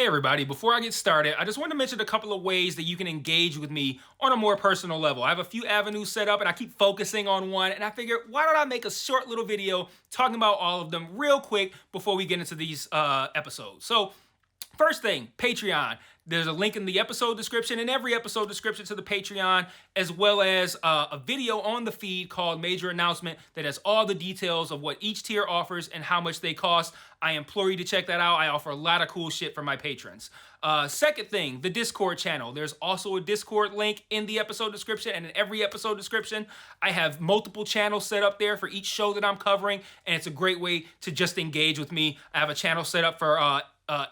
Hey everybody, before I get started, I just want to mention a couple of ways that you can engage with me on a more personal level. I have a few avenues set up and I keep focusing on one, and I figured why don't I make a short little video talking about all of them real quick before we get into these episodes. So first thing, Patreon. There's a link in the episode description, in every episode description to the Patreon, as well as a video on the feed called Major Announcement that has all the details of what each tier offers and how much they cost. I implore you to check that out. I offer a lot of cool shit for my patrons. Second thing, the Discord channel. There's also a Discord link in the episode description and in every episode description. I have multiple channels set up there for each show that I'm covering, and it's a great way to just engage with me. I have a channel set up for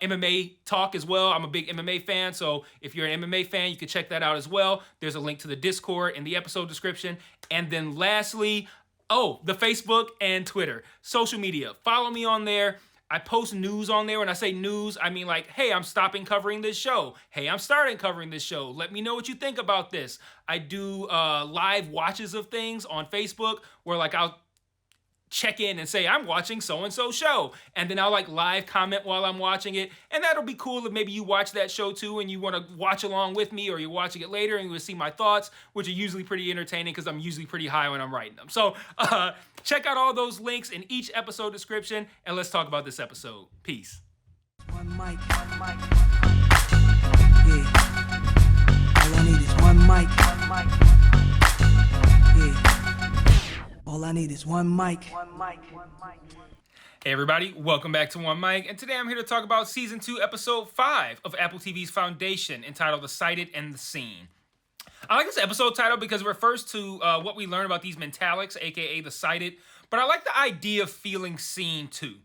MMA talk as well. I'm a big MMA fan, so if you're an MMA fan, you can check that out as well. There's a link to the Discord in the episode description. And then lastly, the Facebook and Twitter. Social media. Follow me on there. I post news on there. When I say news, I mean like, hey, I'm stopping covering this show. Hey, I'm starting covering this show. Let me know what you think about this. I do live watches of things on Facebook where like I'll check in and say I'm watching so-and-so show, and then I'll like live comment while I'm watching it, and that'll be cool if maybe you watch that show too and you want to watch along with me, or you're watching it later and you will see my thoughts, which are usually pretty entertaining because I'm usually pretty high when I'm writing them. So check out all those links in each episode description, and let's talk about this episode. Peace. One mic. Yeah. All I need is one mic. Yeah. All I need is one mic. Hey everybody, welcome back to One Mic, and today I'm here to talk about Season 2, Episode 5 of Apple TV's Foundation, entitled The Sighted and the Seen. I like this episode title because it refers to what we learn about these mentalics, aka the sighted, but I like the idea of feeling seen too.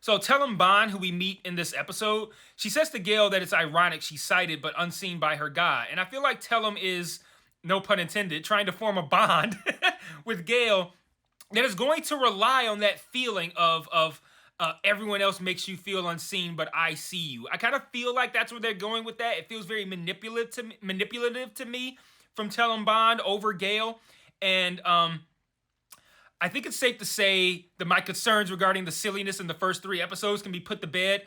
So Delvin Bond, who we meet in this episode, she says to Gale that it's ironic she's sighted but unseen by her guy, and I feel like Delvin is, no pun intended, trying to form a bond with Gale that is going to rely on that feeling of everyone else makes you feel unseen, but I see you. I kind of feel like that's where they're going with that. It feels very manipulative to me from Delvin Bond over Gale. And I think it's safe to say that my concerns regarding the silliness in the first 3 episodes can be put to bed.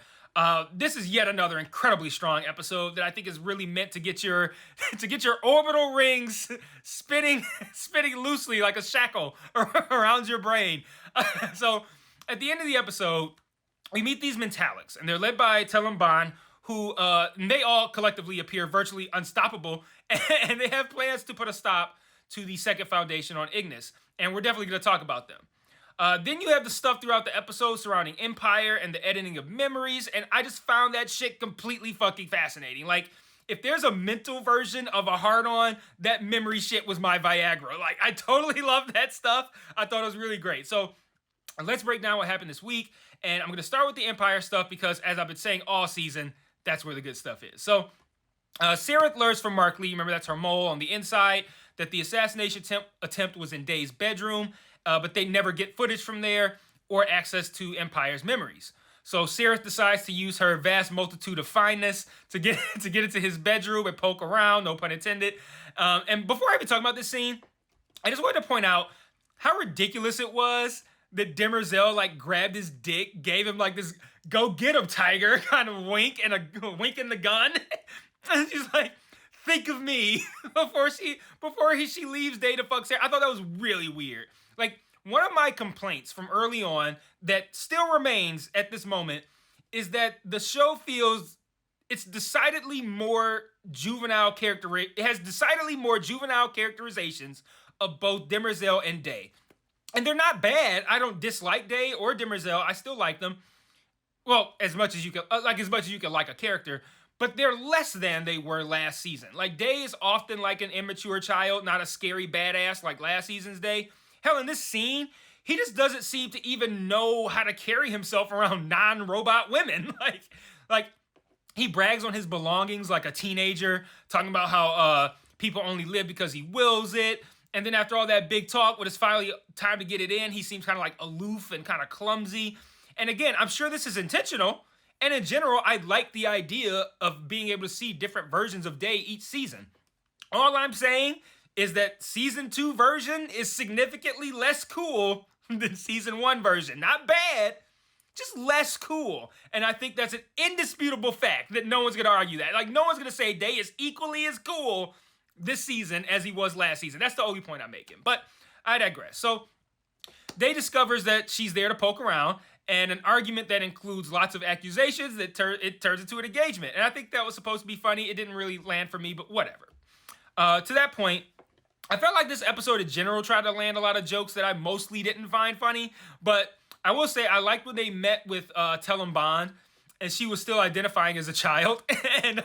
This is yet another incredibly strong episode that I think is really meant to get your orbital rings spinning loosely like a shackle around your brain. So at the end of the episode, we meet these mentalics, and they're led by Delvin Bond, who they all collectively appear virtually unstoppable, and they have plans to put a stop to the second foundation on Ignis, and we're definitely going to talk about them. Then you have the stuff throughout the episode surrounding Empire and the editing of memories, and I just found that shit completely fucking fascinating. Like, if there's a mental version of a hard-on, that memory shit was my Viagra. Like, I totally love that stuff. I thought it was really great. So, let's break down what happened this week, and I'm going to start with the Empire stuff because, as I've been saying all season, that's where the good stuff is. So, Sarah learns from Mark Lee, remember that's her mole on the inside, that the assassination attempt was in Day's bedroom, but they never get footage from there or access to Empire's memories. So Sarah decides to use her vast multitude of fineness to get into his bedroom and poke around, no pun intended. And before I even talk about this scene, I just wanted to point out how ridiculous it was that Demerzel like grabbed his dick, gave him like this "go get him, tiger" kind of wink and a wink in the gun. And she's like, "Think of me," before she leaves Day to fuck Sarah. I thought that was really weird. Like, one of my complaints from early on that still remains at this moment is that the show feels it's decidedly more juvenile it has decidedly more juvenile characterizations of both Demerzel and Day. And they're not bad. I don't dislike Day or Demerzel. I still like them. Well, as much as you can like a character, but they're less than they were last season. Like, Day is often like an immature child, not a scary badass like last season's Day. Hell, in this scene, he just doesn't seem to even know how to carry himself around non-robot women. Like he brags on his belongings like a teenager, talking about how people only live because he wills it. And then after all that big talk, when it's finally time to get it in, he seems kind of like aloof and kind of clumsy. And again, I'm sure this is intentional. And in general, I like the idea of being able to see different versions of Day each season. All I'm saying is that Season 2 version is significantly less cool than Season 1 version. Not bad, just less cool. And I think that's an indisputable fact that no one's going to argue that. Like, no one's going to say Day is equally as cool this season as he was last season. That's the only point I'm making. But I digress. So Day discovers that she's there to poke around, and an argument that includes lots of accusations that it turns into an engagement. And I think that was supposed to be funny. It didn't really land for me, but whatever. To that point, I felt like this episode in general tried to land a lot of jokes that I mostly didn't find funny, but I will say I liked when they met with Tellum Bond, and she was still identifying as a child, and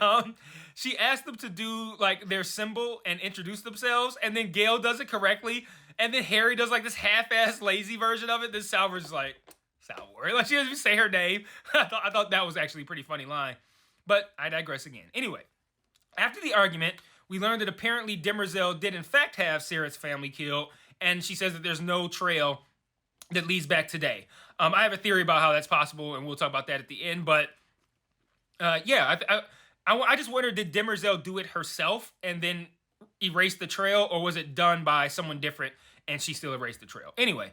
she asked them to do like their symbol and introduce themselves, and then Gail does it correctly, and then Harry does like this half-assed lazy version of it. Then Salvor's like, Salvor, like she doesn't even say her name. I thought that was actually a pretty funny line, but I digress again. Anyway, after the argument, we learned that apparently Demerzel did in fact have Sarah's family killed, and she says that there's no trail that leads back to Day. I have a theory about how that's possible, and we'll talk about that at the end, but yeah, I just wondered, did Demerzel do it herself and then erase the trail, or was it done by someone different and she still erased the trail? Anyway,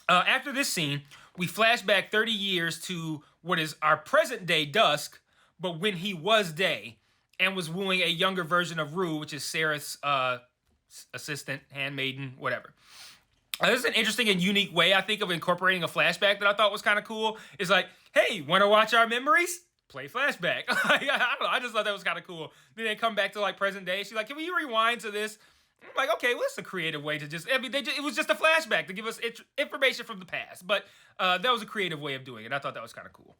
after this scene, we flash back 30 years to what is our present day Dusk, but when he was Day and was wooing a younger version of Rue, which is Sarah's assistant, handmaiden, whatever. This is an interesting and unique way, I think, of incorporating a flashback that I thought was kind of cool. It's like, hey, want to watch our memories? Play flashback. I don't know. I just thought that was kind of cool. Then they come back to like present day. She's like, can we rewind to this? I'm like, okay, well, it's a creative way to just, it was just a flashback to give us information from the past. But that was a creative way of doing it. I thought that was kind of cool.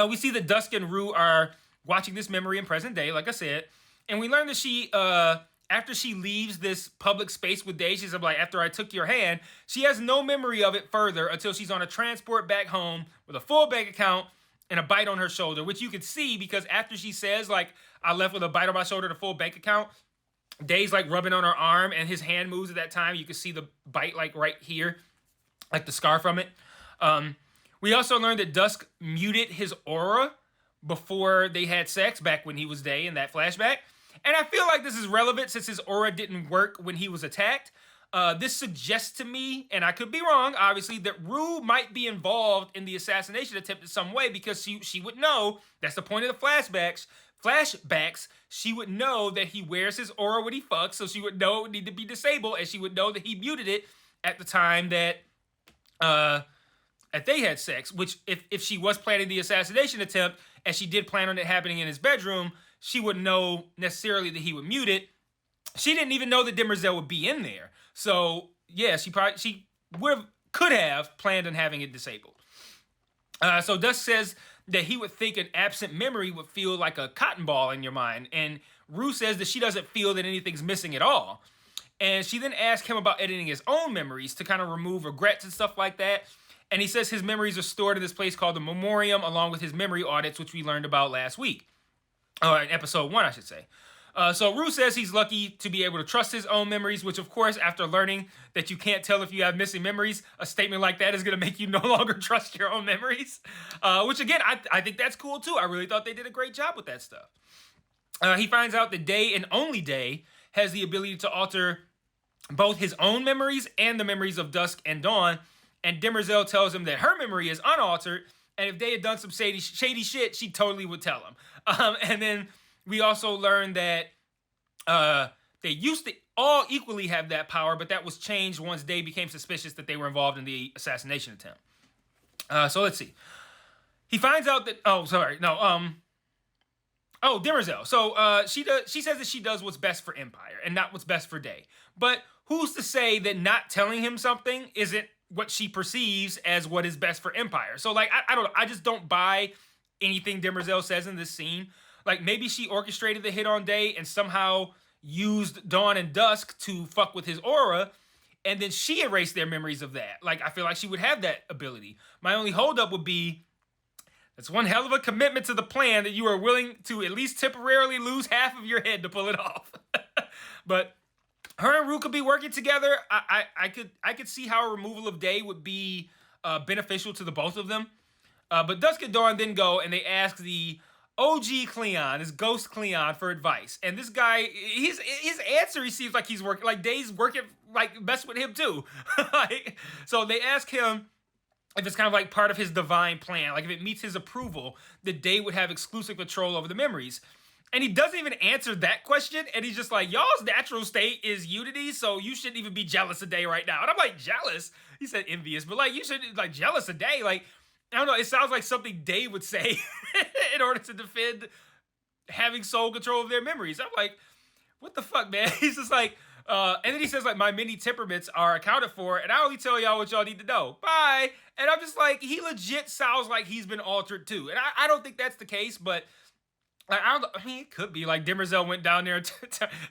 We see that Dusk and Rue are watching this memory in present day, like I said. And we learn that she, after she leaves this public space with Day, she's like, after I took your hand, she has no memory of it further until she's on a transport back home with a full bank account and a bite on her shoulder, which you can see because after she says, like, I left with a bite on my shoulder and a full bank account, Day's like rubbing on her arm and his hand moves at that time. You can see the bite like right here, like the scar from it. We also learned that Dusk muted his aura before they had sex back when he was Day in that flashback. And I feel like this is relevant since his aura didn't work when he was attacked. This suggests to me, and I could be wrong, obviously, that Rue might be involved in the assassination attempt in some way because she would know, that's the point of the flashbacks, she would know that he wears his aura when he fucks, so she would know it would need to be disabled, and she would know that he muted it at the time that they had sex, which if she was planning the assassination attempt, and she did plan on it happening in his bedroom, she wouldn't know necessarily that he would mute it. She didn't even know that Demerzel would be in there. So, yeah, she could have planned on having it disabled. So Dusk says that he would think an absent memory would feel like a cotton ball in your mind. And Rue says that she doesn't feel that anything's missing at all. And she then asks him about editing his own memories to kind of remove regrets and stuff like that. And he says his memories are stored in this place called the Memoriam, along with his memory audits, which we learned about last week. In episode 1, I should say. So Rue says he's lucky to be able to trust his own memories, which of course, after learning that you can't tell if you have missing memories, a statement like that is going to make you no longer trust your own memories. Which again, I think that's cool too. I really thought they did a great job with that stuff. He finds out that Day and only Day has the ability to alter both his own memories and the memories of Dusk and Dawn. And Demerzel tells him that her memory is unaltered, and if they had done some shady shit, she totally would tell him. And then we also learned that they used to all equally have that power, but that was changed once Day became suspicious that they were involved in the assassination attempt. So let's see. He finds out that... Demerzel. So she says that she does what's best for Empire and not what's best for Day. But who's to say that not telling him something isn't what she perceives as what is best for Empire? So, like, I don't know. I just don't buy anything Demerzel says in this scene. Like, maybe she orchestrated the hit on Day and somehow used Dawn and Dusk to fuck with his aura, and then she erased their memories of that. Like, I feel like she would have that ability. My only holdup would be, that's one hell of a commitment to the plan that you are willing to at least temporarily lose half of your head to pull it off. But her and Rue could be working together. I could see how a removal of Day would be beneficial to the both of them. But Dusk and Dawn then go and they ask the OG Cleon, this ghost Cleon, for advice. And this guy, his answer, he seems like he's working, like Day's working, like, mess with him too. So they ask him if it's kind of like part of his divine plan, like if it meets his approval, that they would have exclusive control over the memories. And he doesn't even answer that question. And he's just like, y'all's natural state is unity, so you shouldn't even be jealous a day right now. And I'm like, jealous? He said envious, but like, you should like jealous a day. Like, I don't know. It sounds like something Dave would say in order to defend having sole control of their memories. I'm like, what the fuck, man? He's just like, and then he says like, my many temperaments are accounted for, and I only tell y'all what y'all need to know. Bye. And I'm just like, he legit sounds like he's been altered too. And I don't think that's the case, but like, I mean, it could be like Demerzel went down there.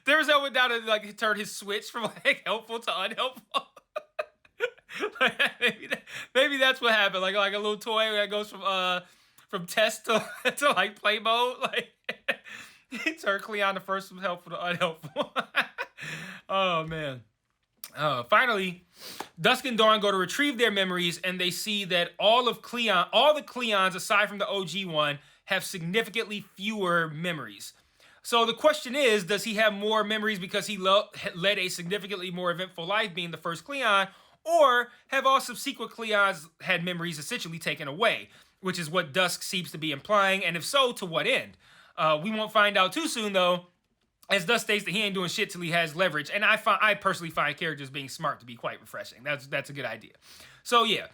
Demerzel went down and like turned his switch from like helpful to unhelpful. Like, maybe that's what happened. Like a little toy that goes from test to like play mode. Like he turned Cleon the first from helpful to unhelpful. Oh man. Finally, Dusk and Dawn go to retrieve their memories, and they see that all the Cleons aside from the OG one have significantly fewer memories. So the question is, does he have more memories because he led a significantly more eventful life being the first Cleon, or have all subsequent Cleons had memories essentially taken away, which is what Dusk seems to be implying, and if so, to what end? We won't find out too soon though, as Dusk states that he ain't doing shit till he has leverage, and I personally find characters being smart to be quite refreshing. That's a good idea. So yeah.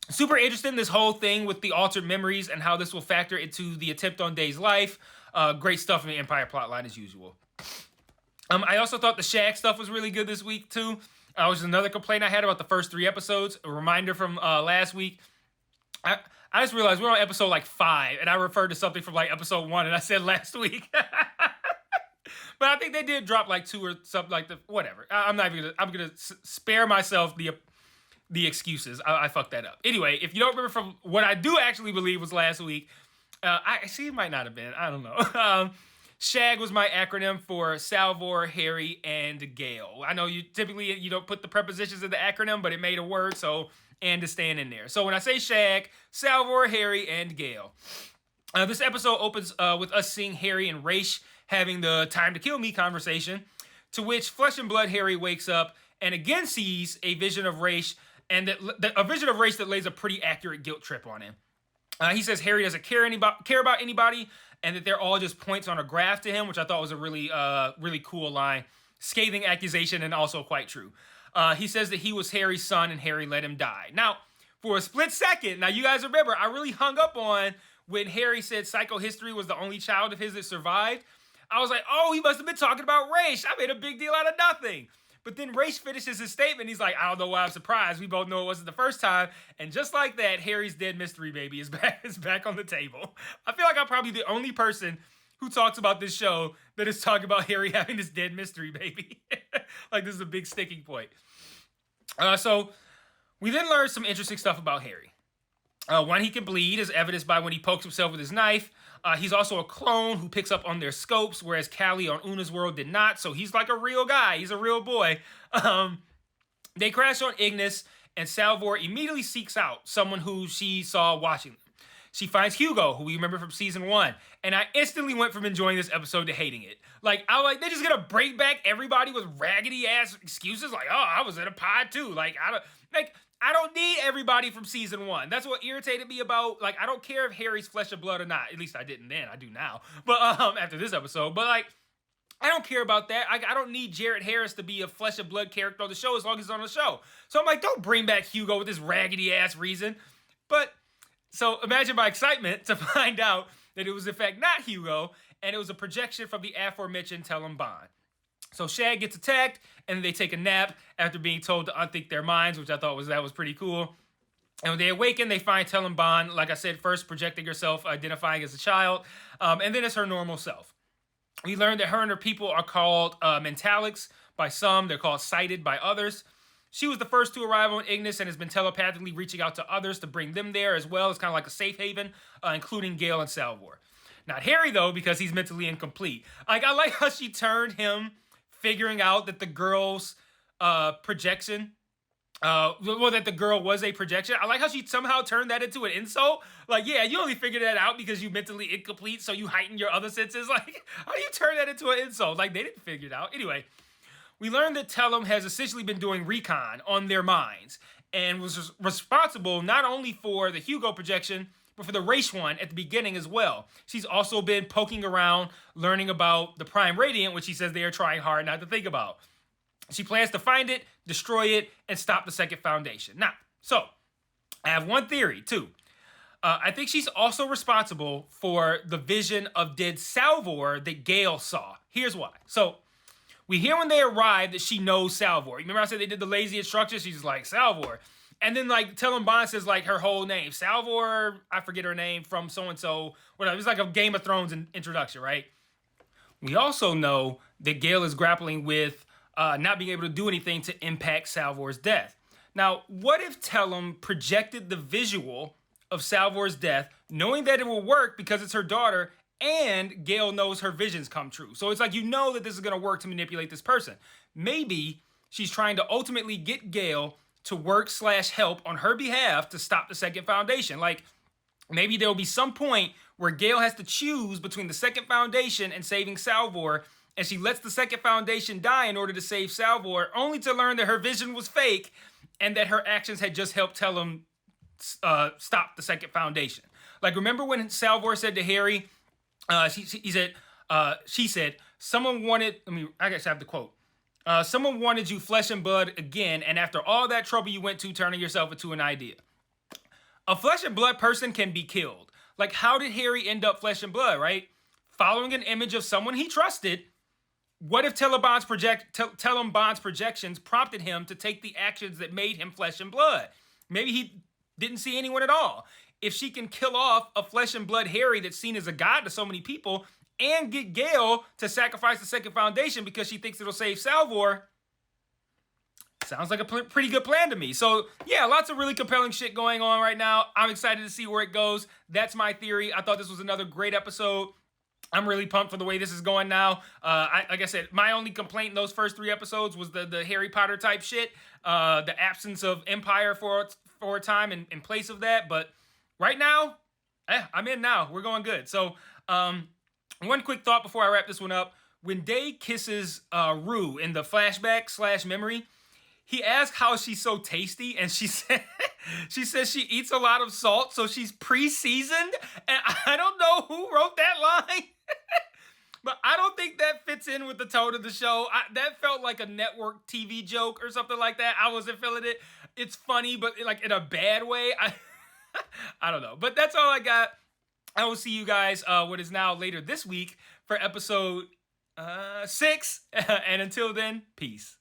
Super interested in this whole thing with the altered memories and how this will factor into the attempt on Day's life. Great stuff in the Empire plotline as usual. I also thought the Shag stuff was really good this week too. Which is another complaint I had about the first 3 episodes. A reminder from last week. I just realized we're on episode like 5, and I referred to something from like episode 1, and I said last week. But I think they did drop like 2 or something like whatever. I'm gonna spare myself the excuses. I fucked that up. Anyway, if you don't remember from what I do actually believe was last week, I see it might not have been. I don't know. SHAG was my acronym for Salvor, Harry, and Gale. I know you typically you don't put the prepositions in the acronym, but it made a word, so and is staying in there. So when I say SHAG, Salvor, Harry, and Gale. This episode opens with us seeing Harry and Raish having the time to kill me conversation, to which Flesh and Blood Harry wakes up and again sees a vision of Raish, and a vision of Raish that lays a pretty accurate guilt trip on him. He says Harry doesn't care about anybody, and that they're all just points on a graph to him, which I thought was a really cool line. Scathing accusation and also quite true. He says that he was Harry's son and Harry let him die. Now, for a split second, now you guys remember, I really hung up on when Harry said psychohistory was the only child of his that survived. I was like, oh, he must have been talking about Raish. I made a big deal out of nothing. But then Raish finishes his statement. He's like, I don't know why I'm surprised. We both know it wasn't the first time. And just like that, Harry's dead mystery baby is back on the table. I feel like I'm probably the only person who talks about this show that is talking about Harry having this dead mystery baby. Like, this is a big sticking point. So we then learn some interesting stuff about Harry. One, he can bleed, as evidenced by when he pokes himself with his knife. He's also a clone who picks up on their scopes, whereas Callie on Una's world did not. So he's like a real guy. He's a real boy. They crash on Ignis, and Salvor immediately seeks out someone who she saw watching them. She finds Hugo, who we remember from season 1, and I instantly went from enjoying this episode to hating it. Like, they're just gonna bring back everybody with raggedy ass excuses, like, oh, I was in a pod too. Like, I don't need everybody from season 1. That's what irritated me about, like, I don't care if Harry's flesh and blood or not. At least I didn't then. I do now. But after this episode. But, like, I don't care about that. I don't need Jared Harris to be a flesh and blood character on the show as long as he's on the show. So I'm like, don't bring back Hugo with this raggedy ass reason. But, so imagine my excitement to find out that it was in fact not Hugo, and it was a projection from the aforementioned Tellum Bond. So Shag gets attacked, and they take a nap after being told to unthink their minds, which I thought was pretty cool. And when they awaken, they find Tellum Bond, like I said, first projecting herself, identifying as a child, and then as her normal self. We learned that her and her people are called Mentalics by some. They're called Sighted by others. She was the first to arrive on Ignis and has been telepathically reaching out to others to bring them there as well. It's kind of like a safe haven, including Gale and Salvor. Not Harry, though, because he's mentally incomplete. Like, I like how she turned him figuring out that the girl's projection, that the girl was a projection. I like how she somehow turned that into an insult. Like, yeah, you only figured that out because you're mentally incomplete, so you heighten your other senses. Like, how do you turn that into an insult? Like, they didn't figure it out. Anyway, we learned that Tellum has essentially been doing recon on their minds. and was responsible not only for the Hugo projection, but for the race one at the beginning as well. She's also been poking around, learning about the Prime Radiant, which she says they are trying hard not to think about. She plans to find it, destroy it, and stop the Second Foundation. Now, so I have one theory too. I think she's also responsible for the vision of dead Salvor that Gale saw. Here's why. So we hear when they arrive that she knows Salvor. Remember I said they did the lazy instructions? She's like, Salvor. And then like Telling Bond says like her whole name. Salvor, I forget her name, from so-and-so. Whatever. It's like a Game of Thrones introduction, right? We also know that Gale is grappling with not being able to do anything to impact Salvor's death. Now, what if Tellum projected the visual of Salvor's death, knowing that it will work because it's her daughter, and Gale knows her visions come true? So it's like, you know that this is going to work to manipulate this person. Maybe she's trying to ultimately get Gale to work/help on her behalf to stop the Second Foundation. Like, maybe there'll be some point where Gale has to choose between the Second Foundation and saving Salvor, and she lets the Second Foundation die in order to save Salvor, only to learn that her vision was fake and that her actions had just helped Tellum stop the Second Foundation. Like, remember when Salvor said to Harry, she said, someone wanted, I guess I have the quote. Someone wanted you flesh and blood again, and after all that trouble you went to turning yourself into an idea. A flesh and blood person can be killed. Like, how did Harry end up flesh and blood, right? Following an image of someone he trusted. What if Telum Bond's projections prompted him to take the actions that made him flesh and blood? Maybe he didn't see anyone at all. If she can kill off a flesh and blood Harry that's seen as a god to so many people, and get Gale to sacrifice the Second Foundation because she thinks it'll save Salvor, sounds like a pretty good plan to me. So yeah, lots of really compelling shit going on right now. I'm excited to see where it goes. That's my theory. I thought this was another great episode. I'm really pumped for the way this is going now. Like I said, my only complaint in those first 3 episodes was the Harry Potter type shit, the absence of Empire for a time in place of that. But right now, I'm in now. We're going good. So one quick thought before I wrap this one up. When Day kisses Rue in the flashback/memory, he asks how she's so tasty, and she says she eats a lot of salt, so she's pre-seasoned. And I don't know who wrote that line, but I don't think that fits in with the tone of the show. That felt like a network TV joke or something like that. I wasn't feeling it. It's funny, but like in a bad way. I don't know. But that's all I got. I will see you guys what is now later this week for episode 6. And until then, peace.